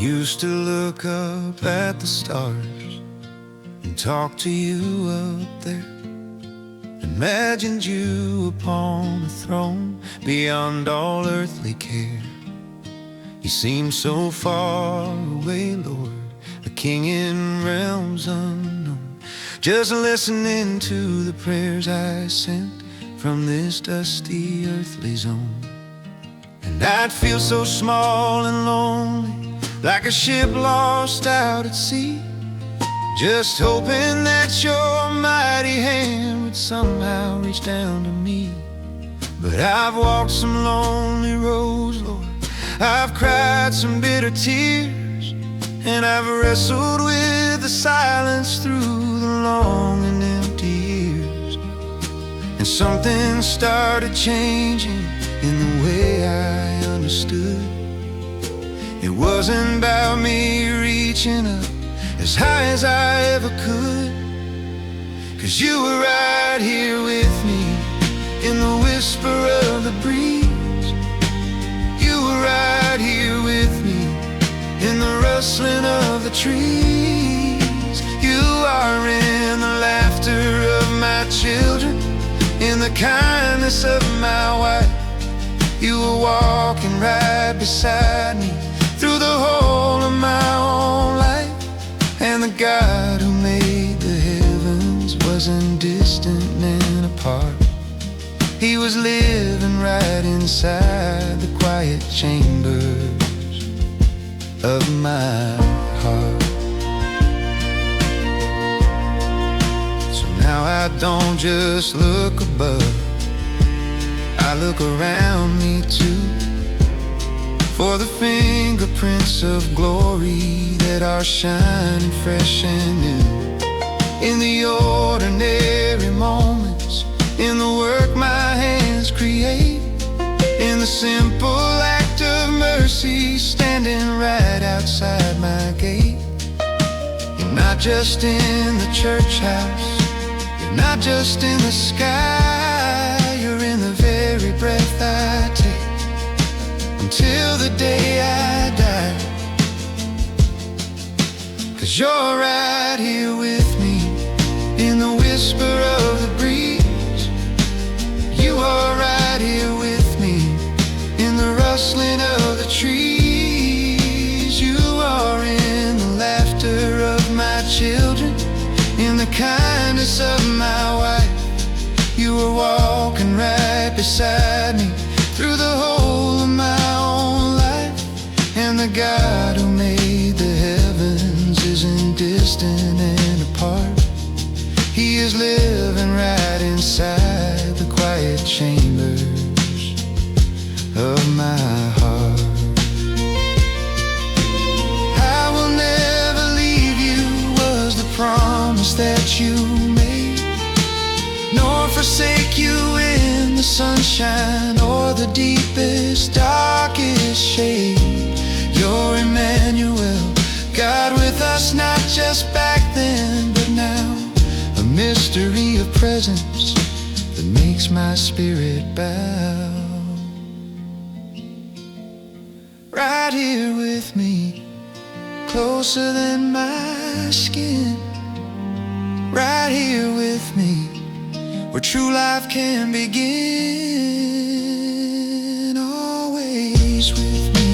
used to look up at the stars and talk to you up there. Imagined you upon a throne beyond all earthly care. You seem so far away, Lord, a king in realms unknown, just listening to the prayers I sent from this dusty earthly zone. And I'd feel so small and lonely, like a ship lost out at sea, just hoping that your mighty hand would somehow reach down to me. But I've walked some lonely roads, Lord, I've cried some bitter tears, and I've wrestled with the silence through the long and empty years. And something started changing in the way I understood. It wasn't about me reaching up as high as I ever could, 'cause you were right here with me in the whisper of the breeze. You were right here with me in the rustling of the trees. You are in the laughter of my children, in the kindness of my wife. You were walking right beside me through the whole of my own life. And the God who made the heavens wasn't distant and apart. He was living right inside the quiet chambers of my heart. So now I don't just look above, I look around me too, for the fingerprints of glory that are shining fresh and new. In the ordinary moments, in the work my hands create, in the simple act of mercy standing right outside my gate. You're not just in the church house, you're not just in the sky, you're in the very breath I take until the day I die. 'Cause you're right here with me in the whisper of the breeze. You are right here with me in the rustling of the trees. You are in the laughter of my children, in the kindness of my wife. You were walking right beside me through the whole of my own life. And the God who made the heavens isn't distant and apart. He is living right inside the quiet chambers of my heart. I will never leave you was the promise that you made, nor forsake you in the sunshine or the deepest, darkest shade. You're Emmanuel, God with us, not just back then, but now. A mystery of presence that makes my spirit bow. Right here with me, closer than my skin. Right here with me, where true life can begin. Always with me.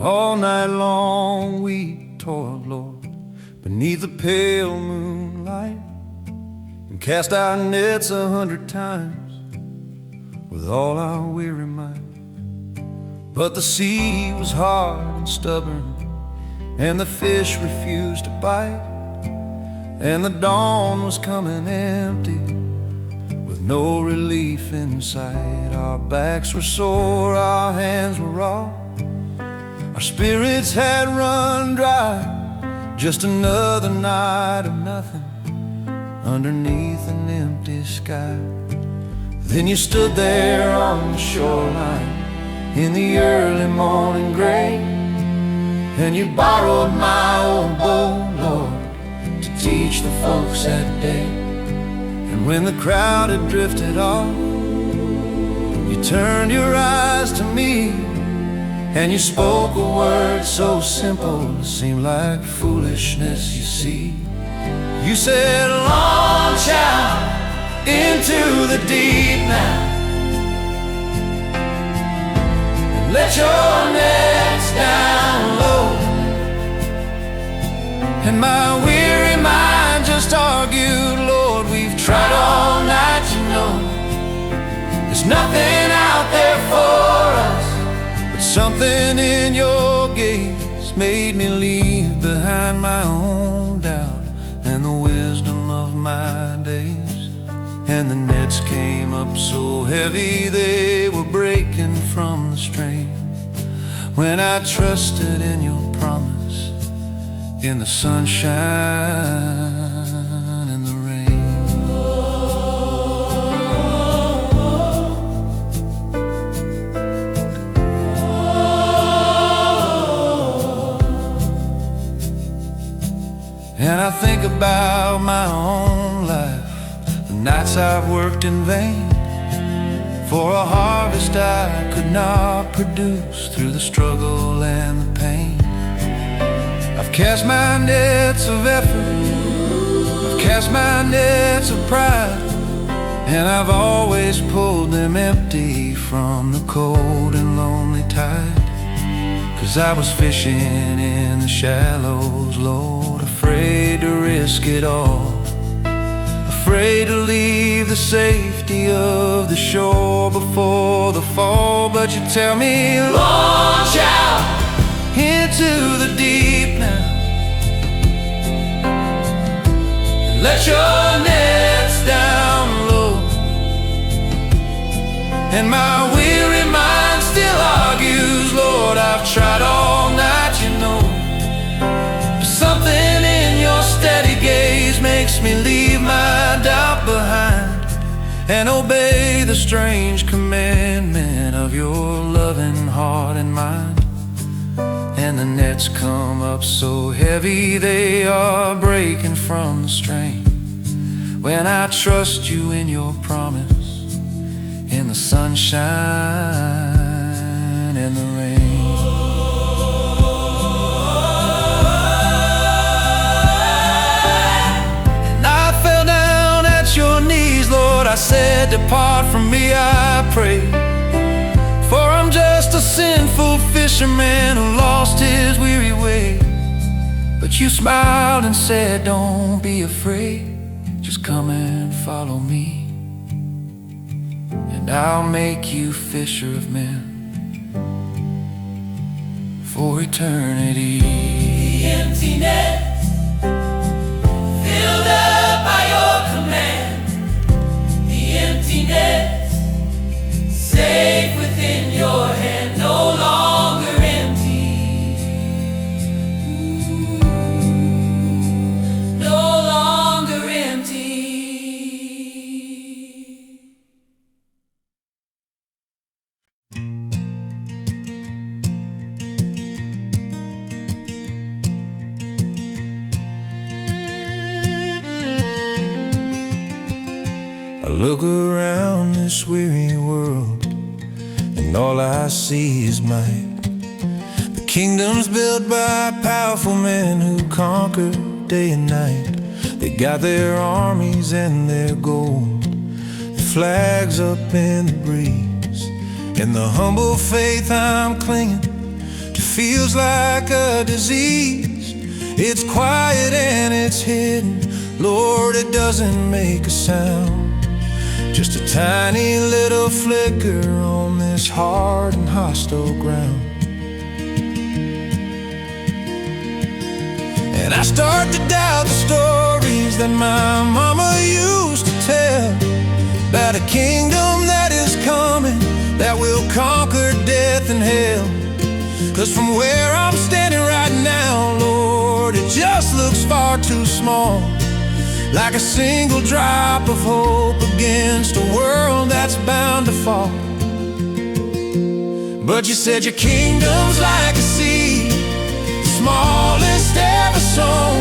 All night long we toiled, Lord, beneath the pale moonlight, and cast our nets 100 times with all our weary might. But the sea was hard and stubborn, and the fish refused to bite. and the dawn was coming empty, with no relief in sight. Our backs were sore, our hands were raw, our spirits had run dry. Just another night of nothing underneath an empty sky. Then you stood there on the shoreline in the early morning gray, and you borrowed my old boat, Lord, to teach the folks that day. And when the crowd had drifted off, you turned your eyes to me, and you spoke a word so simple it seemed like foolishness, you see. You said, launch out into the deep now, and let your nets down low. And my weary mind just argued, Lord, we've tried all night, you know. There's nothing out there for us, but something in your gaze made me leave behind my own doubt and the wisdom of my days. And the nets came up so heavy they were breaking from the strain, when I trusted in your promise, in the sunshine and the rain. And I think about my own life, the nights I've worked in vain for a harvest I could not produce, through the struggle and the pain. I've cast my nets of effort, I've cast my nets of pride, and I've always pulled them empty from the cold and lonely tide. 'Cause I was fishing in the shallows, Lord, afraid to risk it all, afraid to leave the safety of the shore before the fall. But you tell me, launch out into the deep now, and let your nets down low. And my weary mind still argues, Lord, I've tried all night, you know. But something in your steady gaze makes me leave my doubt behind and obey the strange commandment of your loving heart and mind. And the nets come up so heavy they are breaking from the strain, when I trust you in your promise, in the sunshine and the rain. And I fell down at your knees, Lord, I said, depart from me, I pray. For I'm just a sinful fisherman who lost his weary way. But you smiled and said, don't be afraid, just come and follow me, and I'll make you fisher of men for eternity. The empty nets filled up by your command, the empty nets safe within your hand, no longer empty, no longer empty. I look around this weary world, and all I see is might. The kingdom's built by powerful men who conquer day and night. They got their armies and their gold, the flags up in the breeze. And the humble faith I'm clinging to feels like a disease. It's quiet and it's hidden, Lord, it doesn't make a sound. Just a tiny little flicker on this hard and hostile ground. And I start to doubt the stories stories that my mama used to tell about a kingdom that is coming, that will conquer death and hell. 'Cause from where I'm standing right now, Lord, it just looks far too small, like a single drop of hope against a world that's bound to fall. But you said your kingdom's like a seed, smallest ever sown,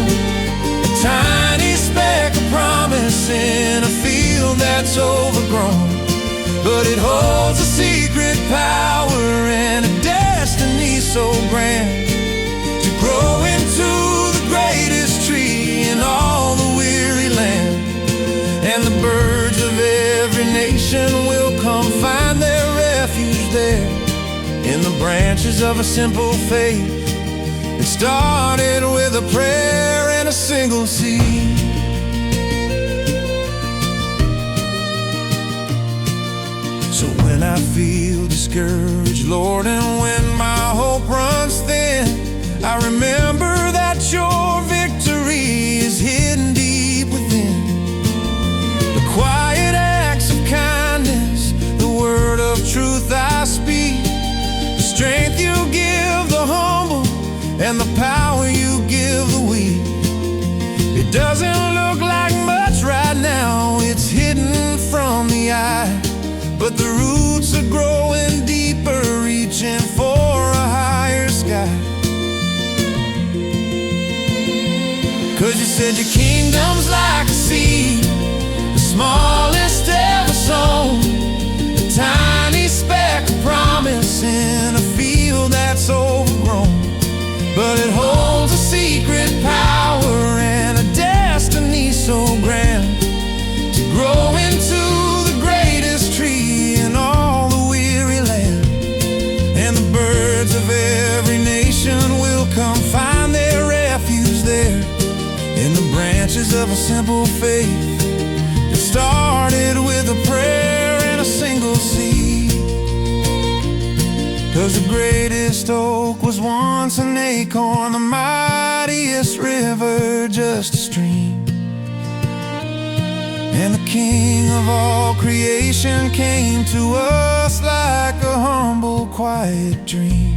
a tiny speck of promise in a field that's overgrown. But it holds a secret power and a destiny so grand, to grow into the greatest tree in all the weary land. And the birds of every nation will come find their refuge there, in the branches of a simple faith that started with a prayer and a single seed. So when I feel discouraged, Lord, and when my hope runs thin, I remember that your victory is hidden deep within. The quiet acts of kindness, the word of truth I speak, the strength you give the humble, and the power you give the weak. It doesn't look like much right now, it's hidden from the eye, but the roots are growing deeper, reaching for a higher sky. 'Cause you said your kingdom's like a seed, the smallest ever sown, a tiny speck of promise in a field that's overgrown. But it holds a secret power and a destiny so grand, to grow into the greatest tree in all the weary land. And the birds of every nation will come find their refuge there, in the branches of a simple faith that started with a prayer and a single seed. 'Cause the greatest oak was once an acorn, the mightiest river just a stream, and the King of all creation came to us like a humble, quiet dream.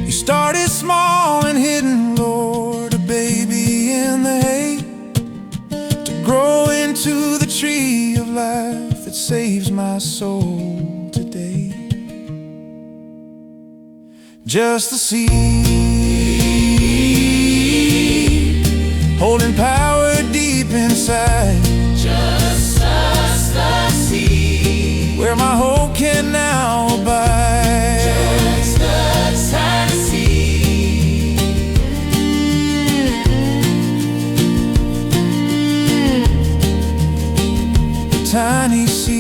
You started small and hidden, Lord, a baby in the hay, to grow into the tree of life that saves my soul today. Just the seed, holding power deep inside, Just us, the seed, where my hope can now abide. just the tiny seed, The tiny seed.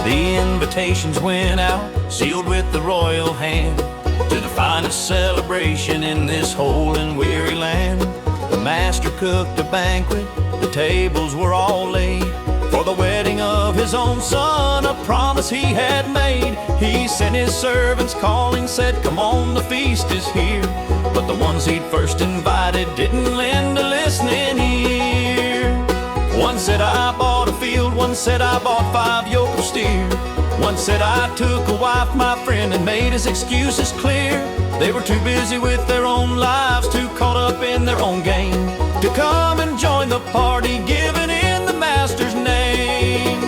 Invitations went out, sealed with the royal hand, to the finest celebration in this whole and weary land. The master cooked a banquet, the tables were all laid, for the wedding of his own son, a promise he had made. He sent his servants calling, said, "Come on, the feast is here." But the ones he'd first invited didn't lend a listening ear. One said, "I bought a field," one said, "I bought 5 yoke of steer." One said, "I took a wife, my friend," and made his excuses clear. They were too busy with their own lives, too caught up in their own game, to come and join the party given in the master's name.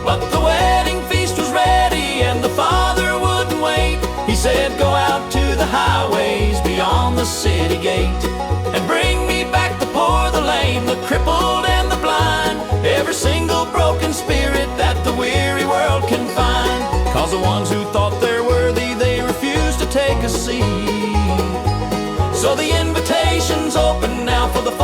But the wedding feast was ready and the father wouldn't wait. He said, "Go out to the highways beyond the city gate, and bring me back the poor, the lame, the crippled and the blind, every single broken spirit that the weary world can find. 'Cause the ones who thought they're worthy, they refused to take a seat." So the invitation's open now for the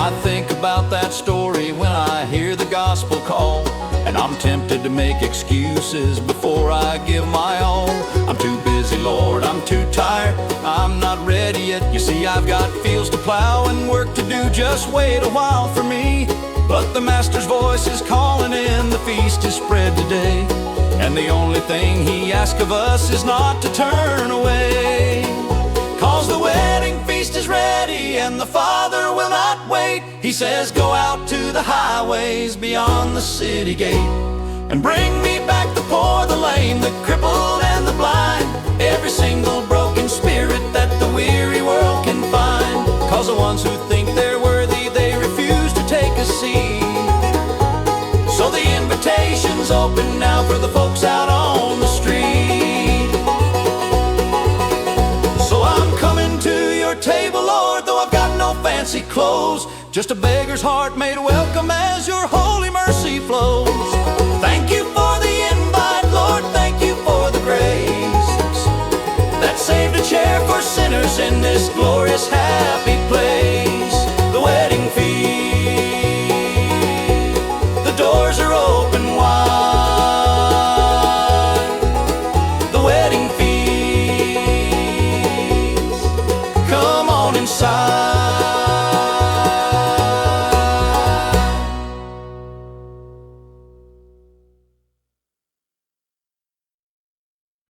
I think about that story when I hear the gospel call, and I'm tempted to make excuses before I give my all. I'm too busy, Lord, I'm too tired, I'm not ready yet. You see, I've got fields to plow and work to do, just wait a while for me. But the Master's voice is calling in, the feast is spread today, and the only thing He asks of us is not to turn away. 'Cause the wedding feast is ready and the Father will not wait. He says, go out to the highways beyond the city gate, and bring me back the poor, the lame, the crippled and the blind, every single broken spirit that the weary world can find. 'Cause the ones who think they're worthy, they refuse to take a seat. So the invitation's open now for the folks out on the street. So I'm coming to your table, Lord, though I've got no fancy clothes, just a beggar's heart made welcome as your holy mercy flows. Thank you for the invite, Lord, thank you for the grace that saved a chair for sinners in this glorious happy place. The wedding feast, the doors are open wide. The wedding feast, come on inside.